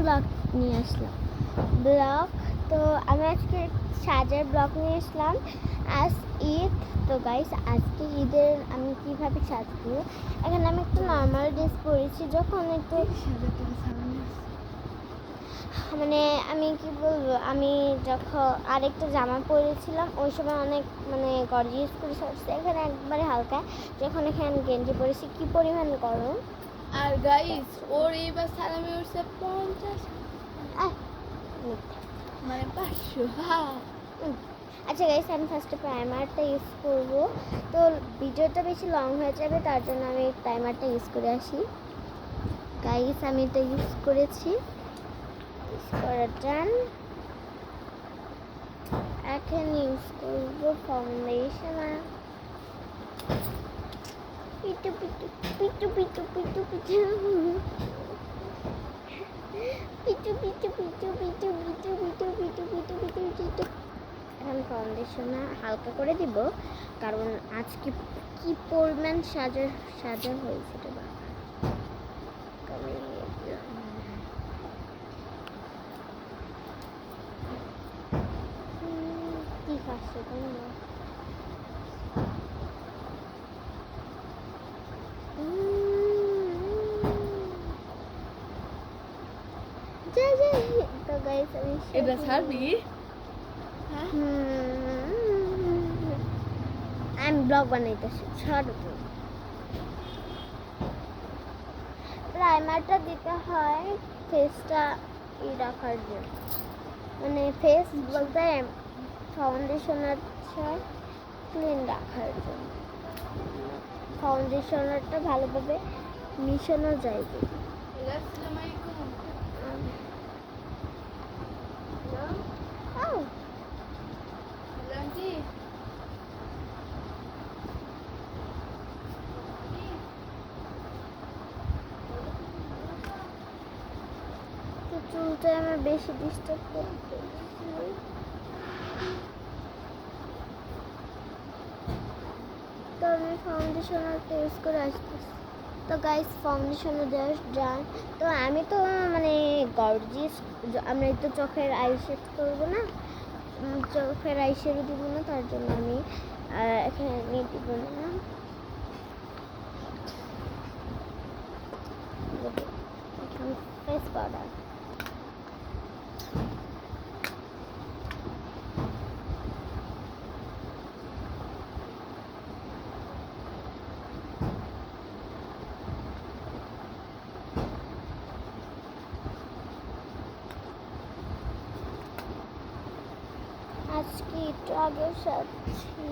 Blog নিয়ে আসলাম। Blog তো আমি আজকে সাজার ব্লগ নিয়ে আসলাম। আজ ঈদ, তো গাইস আজকে ঈদের আমি কীভাবে সাজবো। এখানে আমি একটু নর্মাল ড্রেস পরেছি, যখন একটু মানে আমি কি বলবো, আমি যখন আরেকটা জামা পরেছিলাম ওই সময় অনেক মানে গর্জিয়াস করে সাজছে। এখানে একবারে হালকা, যখন এখানে গেঞ্জি পরেছি কি পরিমাণ গরম। আর গাইস ওর এইবার সালামি উঠছে 50 মানে 500। আচ্ছা গাইস, আমি ফার্স্টে প্রাইমারটা ইউজ করবো, তো ভিডিওটা বেশি লং হয়ে যাবে, তার জন্য আমি প্রাইমারটা ইউজ করে আসি। গাইস আমি এটা ইউজ করেছি, ইউজ করা ডান। এখন ইউজ করবো ফাউন্ডেশন। পিটু পিটু পিটু পিটু পিটু পিটু পিটু পিটু পিটু পিটু পিটু পিটু পিটু পিটু পিটু পিটু। এখন ফাউন্ডেশন হালকা করে দিব, কারণ আজকে কি পরিমাণ সাজা হয়েছে এটা বাবা। ঠিক আছে তোমরা তো গাইস আমি এটা ছাড়বি? আমি ব্লগ বানাইতেছি, ছাড়ো তো। প্রাইমারটা দিতে হয় ফেসটা রাখার জন্য, মানে ফেস বলতে ফাউন্ডেশনারটা ক্লিন রাখার জন্য। ফাউন্ডেশনারটা ভালোভাবে মিশানো যায়। চুলটা আমার বেশি ডিস্টার্ব করতে, তো আমি ফাউন্ডেশনারটা ইউজ করে আসতেছি। তো গাইস ফাউন্ডেশনার দেওয়া ডান। তো আমি তো মানে গর্জিয়াস, আমরা তো চোখের আইশেড করবো না, চোখের আইশেডও দিব না, তার জন্য আমি এখানে দিব না। ফেস পাউডার আজকে একটু আগে সাজছি।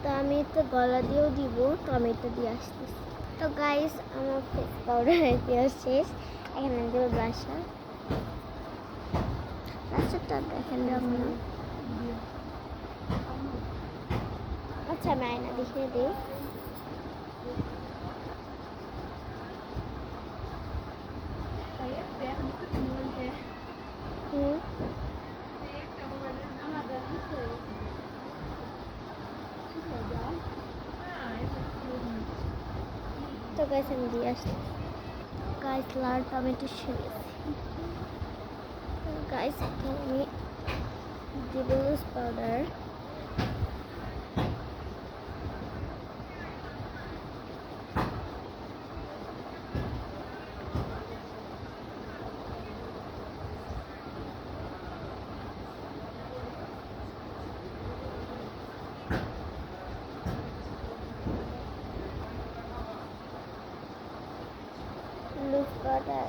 তো আমি তো গলা দিয়েও দিব, তো আমি এটা দিয়ে আসতেছি। তো গাইস আমার ফেস পাউডার দেওয়া শেষ, এখানে দেবো ব্লাশার। ব্লাশারটা দেখেন না, আচ্ছা আমি আয়না দেখিয়ে দিই। তো গাইস আমি দিয়ে আসছি। গাইস লাল টমেটো শেষ। গাইস আমি দিব loose powder. Loose powder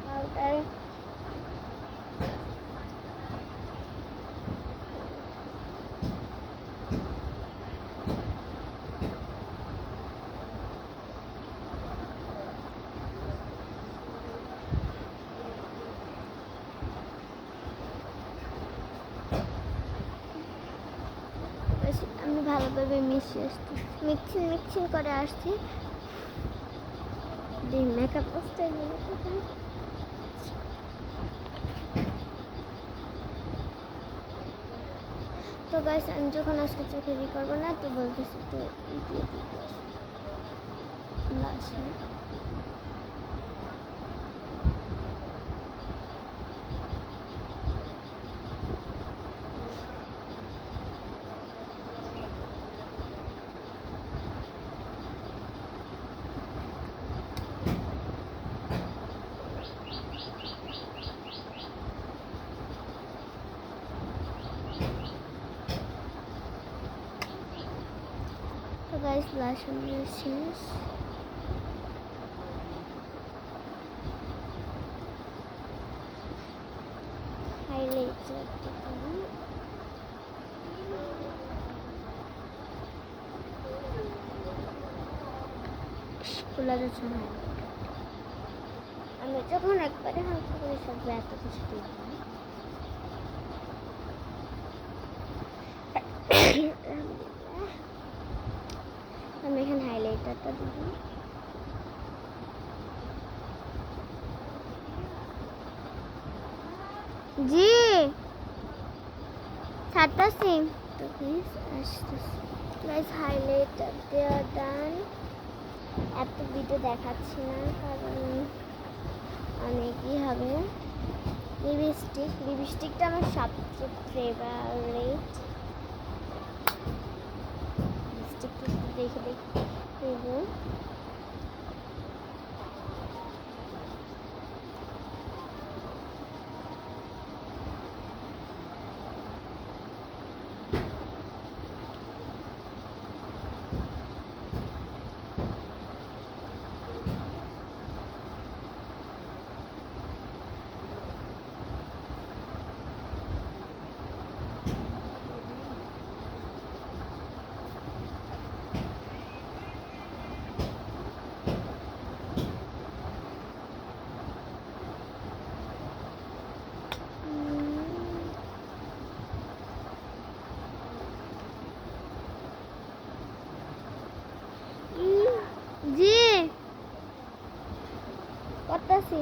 powder আমি ভালোভাবে মিশিয়ে আসছি, মিক্সিং করে আসছি। মেকআপ আসতে তো গাইস আমি যখন আজকে চোখে করবো না তো বলতেছি তো দিয়ে দিতে তো গাইস ব্লাশ আমার শেষ। হাইলাইটার খোলা যাচ্ছে না, আমি যখন একবারে হালকা করে সব এত কিছু দিই আমি এখানে হাইলাইটারটা দিব। জি ছাড়তাছি তো প্লিজ আসতেছি। গাইস হাইলাইটার দেওয়া ডান। এত ভিডিও দেখাচ্ছি না কারণ অনেকই হবে। লিপস্টিকটা আমার সবচেয়ে ফেভারিট। লিপস্টিকটা দেখে দেব। জি করতেছি।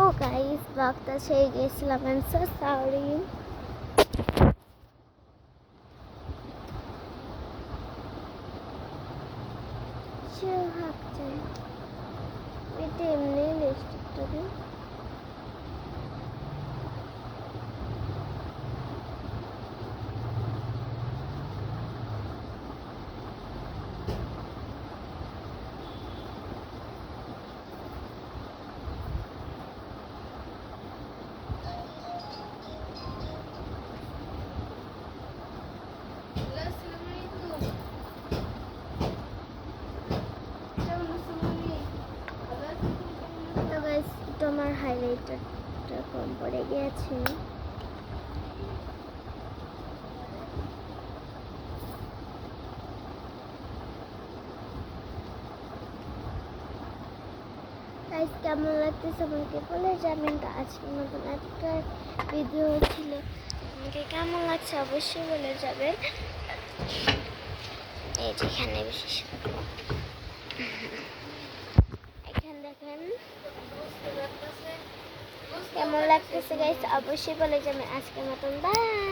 ও গাইস ব্লগটা ছেড়ে গিয়েছিলাম, আই এম সো সরি। এটা এমনি লিপস্টিকটা দিই। আমার হাইলাইটারটা কম পড়ে গেছে। গাইস কেমন লাগতেছে আমাকে বলে যাবেন। তো আজকের মতন একটা ভিডিও ছিল, আমাকে কেমন লাগছে অবশ্যই বলে যাবেন। এই যেখানে বিশেষ এখানে দেখেন কেমন লাগতেছে গাইস অবশ্যই বলে যাবেন। আজকের মতন বাই।